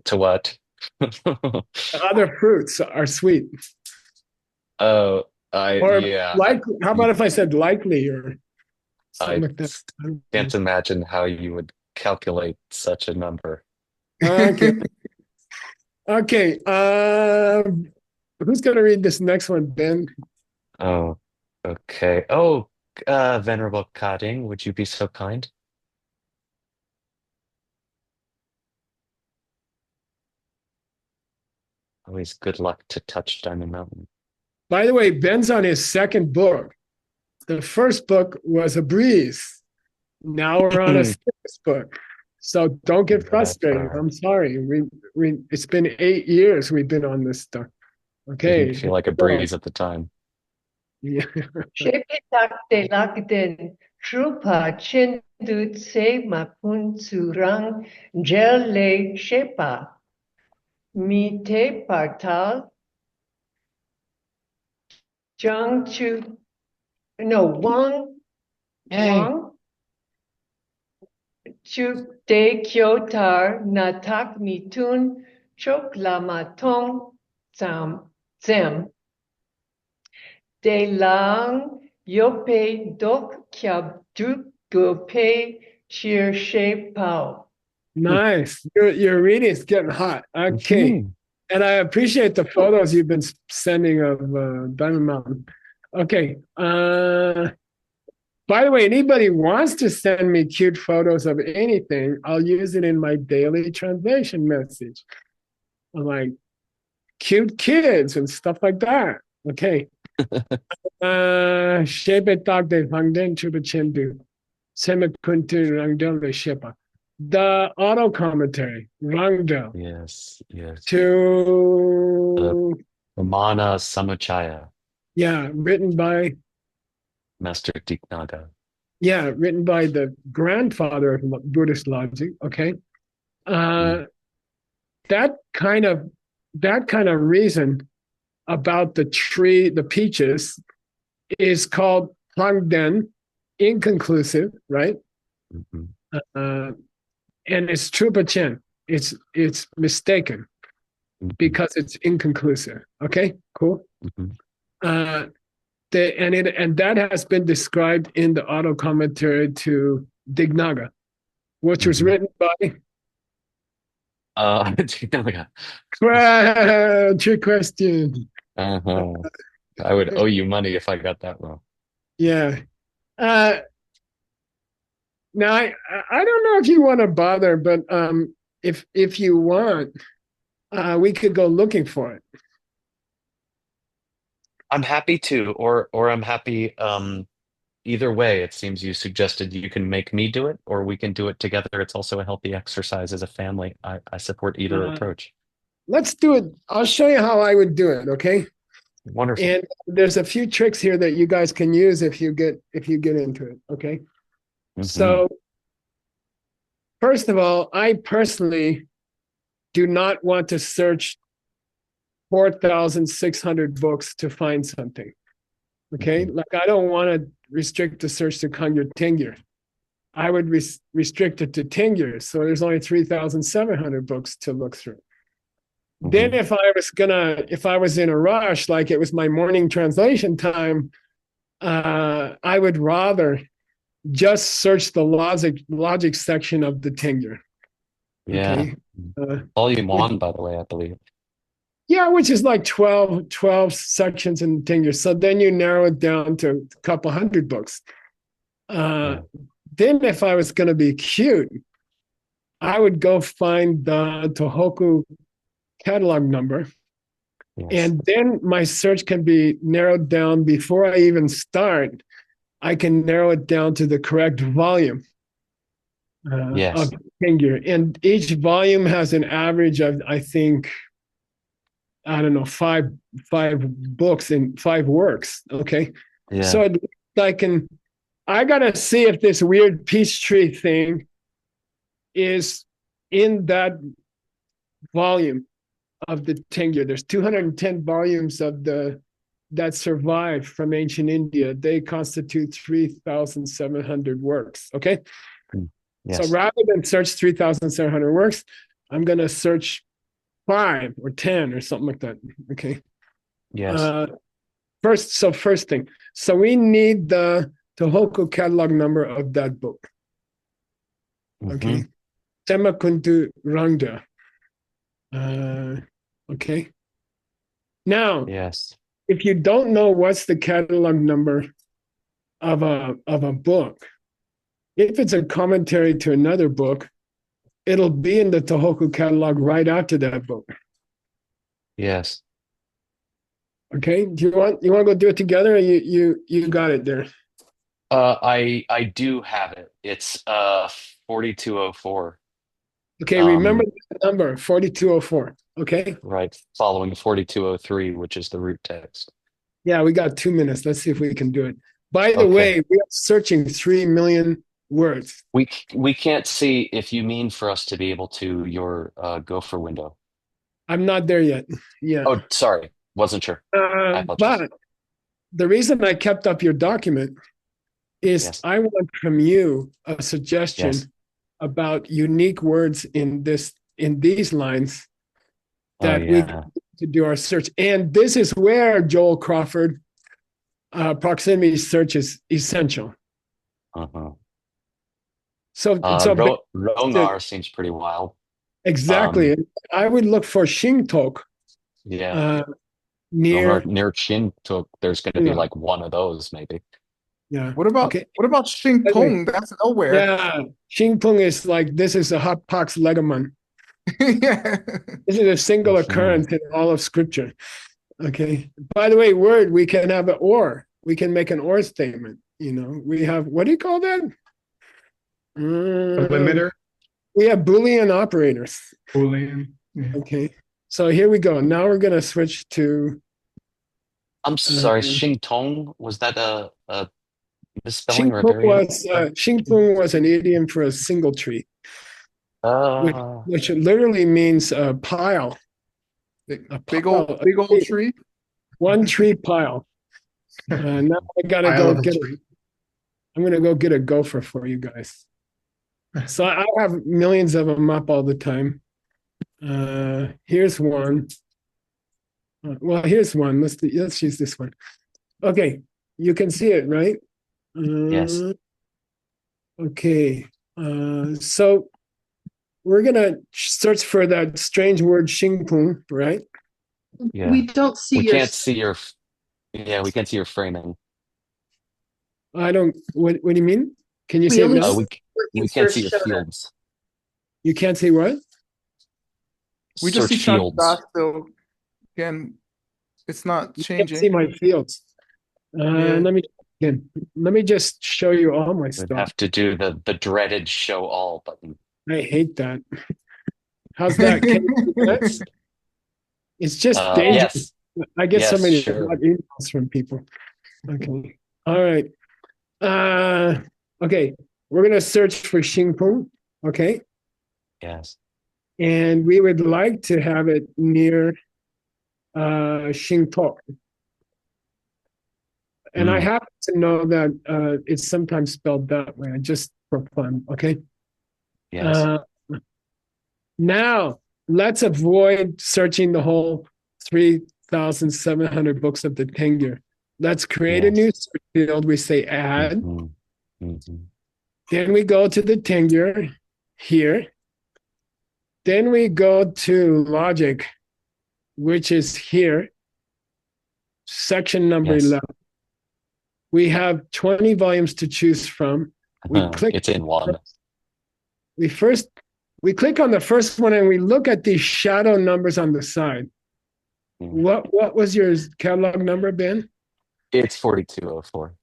To what? Other fruits are sweet. Oh, I Or yeah, likely. How about if I said likely or something I like that? I don't know. can't imagine how you would calculate such a number. Okay. Okay. Who's gonna read this next one, Ben? Oh, okay. Oh, Venerable Kading, would you be so kind? Always good luck to touch Diamond Mountain. By the way, Ben's on his second book. The first book was a breeze. Now we're on a sixth book. So don't get That's frustrated. right. I'm sorry. We it's been 8 years we've been on this stuff. Didn't Okay. feel like a breeze at the time. Yeah. Shepetak lakden trupa chendut se mapun surang jelle shepa mi te partal jang chu no wang chu de kyotar natak mitun chok lamatong zem de lang yope dok kyab duk gope cheer she pao. Nice. Your reading is getting hot. Okay. Mhm. And I appreciate the photos you've been sending of Diamond Mountain. Okay. By the way, anybody wants to send me cute photos of anything, I'll use it in my daily translation message. I'm like cute kids and stuff like that. Okay. Shebe tag de hangden chuba chendu. Seme kuntu rangdel de shepa. The auto commentary, Rangdel. Yes, yes. To Ramana Samuchaya, yeah, written by Master Tiknaga. yeah, written by the grandfather of Buddhist logic. Okay. That kind of reason about the tree, the peaches, is called plangden, inconclusive, right? Mhm. And it's trupachen. It's mistaken because it's inconclusive. Okay, cool. Mhm. And that has been described in the auto commentary to Dignaga, which was written by Tiknaga. trick question. Uh-huh. I would owe you money if I got that wrong. Yeah. Now I don't know if you want to bother, but if you want, we could go looking for it. I'm happy to, or I'm happy either way. It seems you suggested you can make me do it, or we can do it together. It's also a healthy exercise as a family. I support either approach. Let's do it. I'll show you how I would do it, okay? Wonderful. And there's a few tricks here that you guys can use if you get into it, okay? So first of all, I personally do not want to search 4,600 books to find something. Okay, like I don't want to restrict the search to Kangyur Tengyur. I would restrict it to Tengyur. So there's only 3,700 books to look through. Then if I was in a rush, like it was my morning translation time, I would rather just search the logic section of the Tengyur. Yeah. Okay. Volume 1, by the way, I believe. Yeah, which is like 12 sections in Tengyur. So then you narrow it down to a couple hundred books. Then if I was going to be cute, I would go find the Tohoku catalog number. Yes. And then my search can be narrowed down before I even start. I can narrow it down to the correct volume of Tengyur. And each volume has an average of, I think, I don't know, five books in 5 works. Okay. Yeah. So I gotta see if this weird peach tree thing is in that volume of the Tengyur. There's 210 volumes of that survive from ancient India. They constitute 3,700 works. Okay. Yes. So rather than search 3,700 works, I'm going to search 5 or 10 or something like that. Okay. Yes. First thing. So we need the Tohoku catalog number of that book. Okay. Semakuntu Rangda. Okay. Now, yes. If you don't know what's the catalog number of a book, if it's a commentary to another book, it'll be in the Tohoku catalog right after that book. Yes. Okay. Do you want to go do it together, or you got it there? I do have it. It's 4204. Okay, remember the number 4204. Okay. Right. Following 4203, which is the root text. Yeah, we got 2 minutes. Let's see if we can do it. By the way, we are searching 3 million words. We can't see if you mean for us to be able to your Gopher window. I'm not there yet. Yeah. Oh, sorry. Wasn't sure. But the reason I kept up your document is I want from you a suggestion about unique words in these lines that we can to do our search. And this is where, Joel Crawford, proximity search is essential. So Rongar seems pretty wild. Exactly. I would look for Shingtok. Yeah. Near Shintok, there's going to be like one of those, maybe. Yeah. What about Shingpung? That's nowhere. Yeah. Shingpung is like, this is a hot pox legamon. Yeah. This is a single occurrence in all of scripture. Okay. By the way, word, we can have an or. We can make an or statement. You know, we have, what do you call that? A limiter. We have Boolean operators. Boolean. Yeah. Okay. So here we go. Now we're going to switch to. I'm sorry. Xingtong, was that a misspelling or a variant? Xingpung was an idiom for a single tree, which literally means a pile. Big old tree. One tree pile. Now I gotta go get it. I'm gonna go get a gopher for you guys. So I have millions of them up all the time. Here's one. Well, here's one. Let's use this one. Okay, you can see it, right? Yes. Okay. So we're gonna search for that strange word Xingpung, right? Yeah. We don't see. We can't see your. Yeah, we can't see your framing. I don't. What do you mean? Can you see it now? We can't see your fields. You can't see what? We just see fields. Still. Again, it's not changing. You can't see my fields. Let me just show you all my stuff. We'd have to do the dreaded show all button. I hate that. How's that? Can you do that? It's just dangerous. Yes. I get so many sure. emails from people. Okay. All right. Okay. We're gonna search for Xingpung. Okay. Yes. And we would like to have it near Xingtok. And I happen to know that it's sometimes spelled that way, just for fun. Okay. Yes. Now let's avoid searching the whole 3,700 books of the Tengyur. Let's create a new search field. We say add. Then we go to the Tengyur here. Then we go to logic, which is here, section number 11. We have 20 volumes to choose from. We click. It's in one. We click on the first one and we look at these shadow numbers on the side. What was your catalog number, Ben? It's 4204.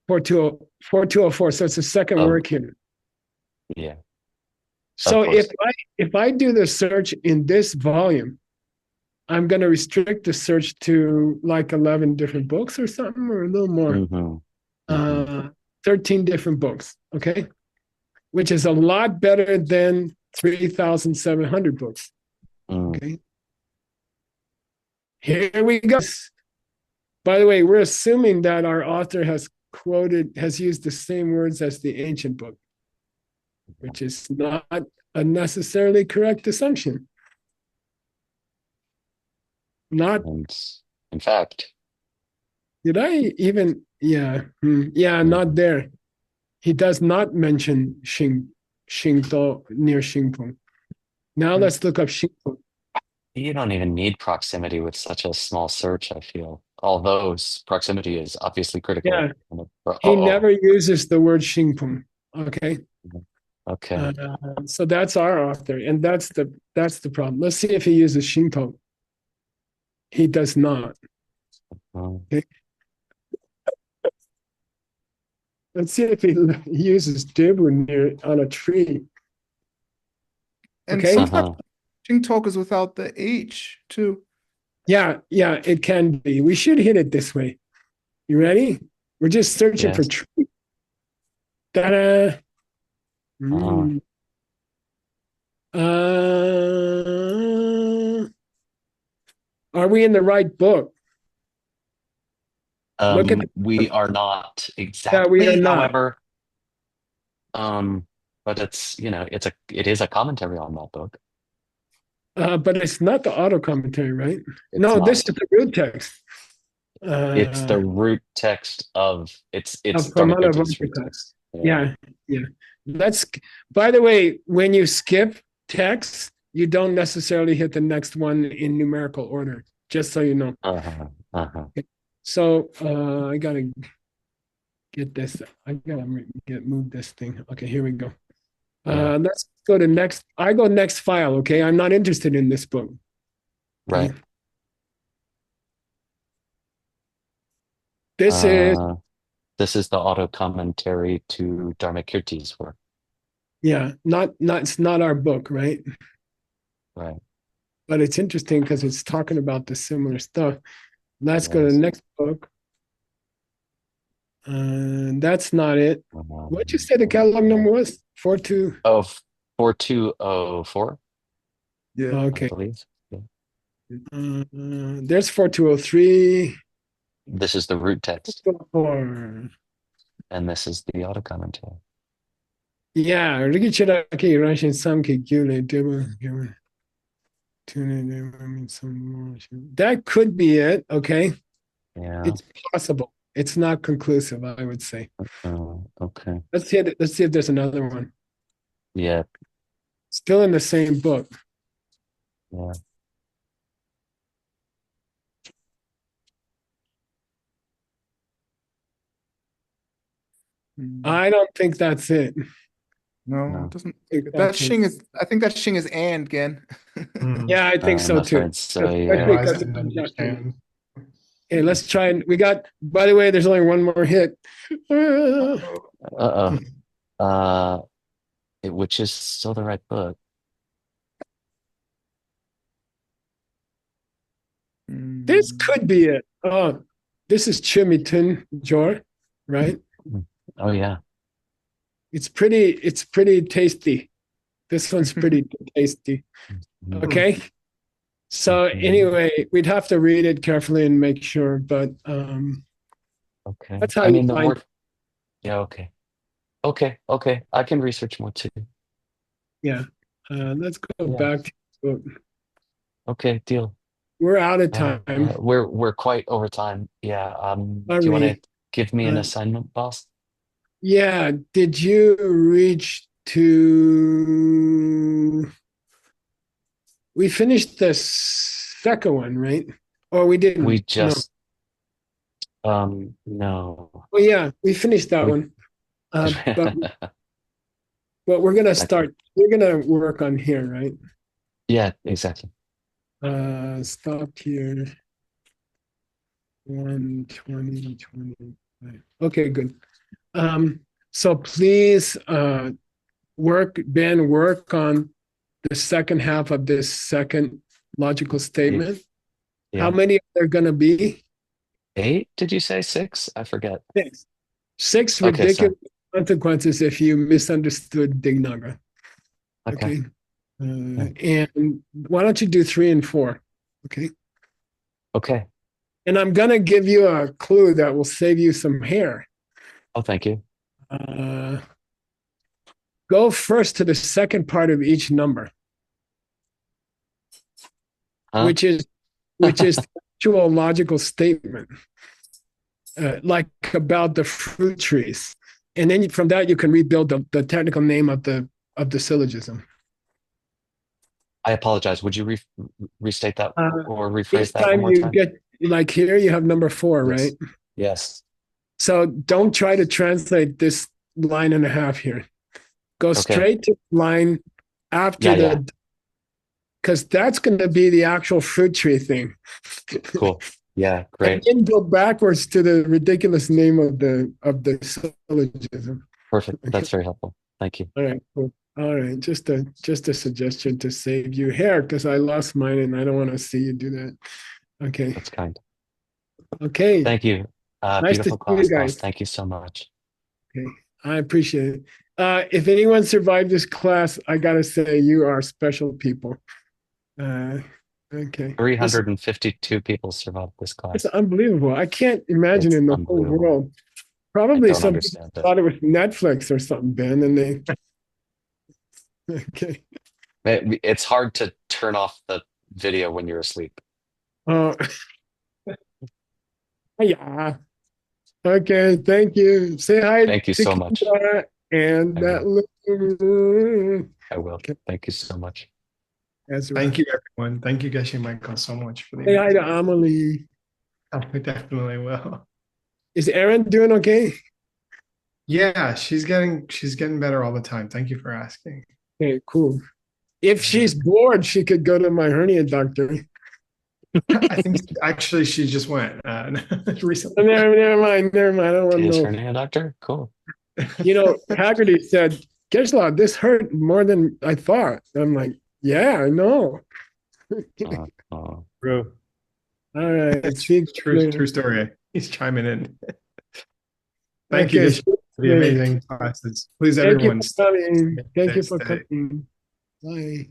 4204. So it's the second word here. Yeah. So if I do the search in this volume, I'm going to restrict the search to like 11 different books or something, or a little more. 13 different books. Okay. which is a lot better than 3,700 books. Okay. Here we go. By the way, we're assuming that our author has used the same words as the ancient book, which is not a necessarily correct assumption. Not. In fact. Did I even? Yeah. Not there. He does not mention Xingdo near Xingpeng. Now let's look up Xingpeng. You don't even need proximity with such a small search, I feel. Although proximity is obviously critical. Yeah. He never uses the word Xingpeng. Okay. Okay. So that's our author, and that's the problem. Let's see if he uses Xingpeng. He does not. Okay. Let's see if he uses Debu near on a tree. And okay. sometimes Xingtok is without the H too. Yeah, it can be. We should hit it this way. You ready? We're just searching for tree. Ta-da! Are we in the right book? Look at we are not exactly. Yeah, we are not. However, but it's it is a commentary on that book. But it's not the auto commentary, right? No, this is the root text. It's the root text of it's Dharmakirti's root text. Yeah. By the way, when you skip text, you don't necessarily hit the next one in numerical order. Just so you know. Okay. So I gotta get this. I gotta move this thing. Okay, here we go. Let's go to next. I go next file. Okay, I'm not interested in this book. Right. Okay. This is the auto commentary to Dharmakirti's work. Yeah, it's not our book, right? Right. But it's interesting because it's talking about the similar stuff. Let's go to the next book. That's not it. What'd you say the catalog number was? 4204. Yeah. Okay. I believe. Yeah. There's 4203. This is the root text. 4. And this is the auto commentary. Yeah, that could be it. Okay. Yeah. It's possible. It's not conclusive, I would say. Okay. Let's see if there's another one. Yeah. Still in the same book. Yeah. I don't think that's it. No, it doesn't. That Xing is. I think that Xing is and again. Yeah, I think so too. So, yeah. Okay, let's try and we got. By the way, there's only one more hit. Which is still the right book. This could be it. Oh, this is Chimitun Jor, right? Oh yeah. It's pretty tasty. This one's pretty tasty. Okay. So anyway, we'd have to read it carefully and make sure, but okay. That's how you find work. Yeah, okay. Okay. I can research more too. Yeah. Let's go back to okay, deal. We're out of time. We're quite over time. Yeah. Do you want to give me an assignment, boss? Yeah. Did you reach to we finished the second one, right? Or we didn't? We just no. Well, yeah, we finished that one. But we're gonna start. We're gonna work on here, right? Yeah, exactly. Stop here. 120, 20. Okay, good. So please work on the second half of this second logical statement. Yeah. How many are there going to be? 8? Did you say 6? I forget. 6 ridiculous consequences if you misunderstood Dignaga. Okay. Okay. And why don't you do 3 and 4? Okay. Okay. And I'm gonna give you a clue that will save you some hair. Oh, thank you. Go first to the second part of each number, which is the actual logical statement, like about the fruit trees, and then from that you can rebuild the technical name of the syllogism. I apologize. Would you restate that or rephrase Each that one time more you time? get, like here, you have number 4, Yes. right? Yes. So don't try to translate this line and a half here. Go straight to line after because that's going to be the actual fruit tree thing. Cool. Yeah, great. And then go backwards to the ridiculous name of the syllogism. Perfect. That's very helpful. Thank you. All right, cool. All right, just a suggestion to save you hair because I lost mine and I don't want to see you do that. Okay. That's kind. Okay. Thank you. Nice Beautiful to see you guys. Thank you so much. Okay, I appreciate it. If anyone survived this class, I gotta say you are special people. Okay. 352 people survived this class. It's unbelievable. I can't imagine It's in the whole unbelievable. world. Probably some people understand it. thought it was Netflix or something, Ben, and they. Okay. It's hard to turn off the video when you're asleep. Yeah. Okay. Thank you. Say hi. Thank you to so much. Kendra and that little. I will. Thank you so much. Thank you, everyone. Thank you, Geshe Michael, so much for the. Say hi to Amelie. I definitely will. Is Erin doing okay? Yeah, she's getting better all the time. Thank you for asking. Okay, cool. If she's bored, she could go to my hernia doctor. I think actually she just went recently. Never mind. I don't want to know. Hernia doctor? Cool. You know, Haggerty said, Geshe, this hurt more than I thought. I'm like, yeah, I know. Bro. All right. True story. He's chiming in. Thank you, Geshe, for the amazing classes. Please, everyone. Thank you for coming. Bye.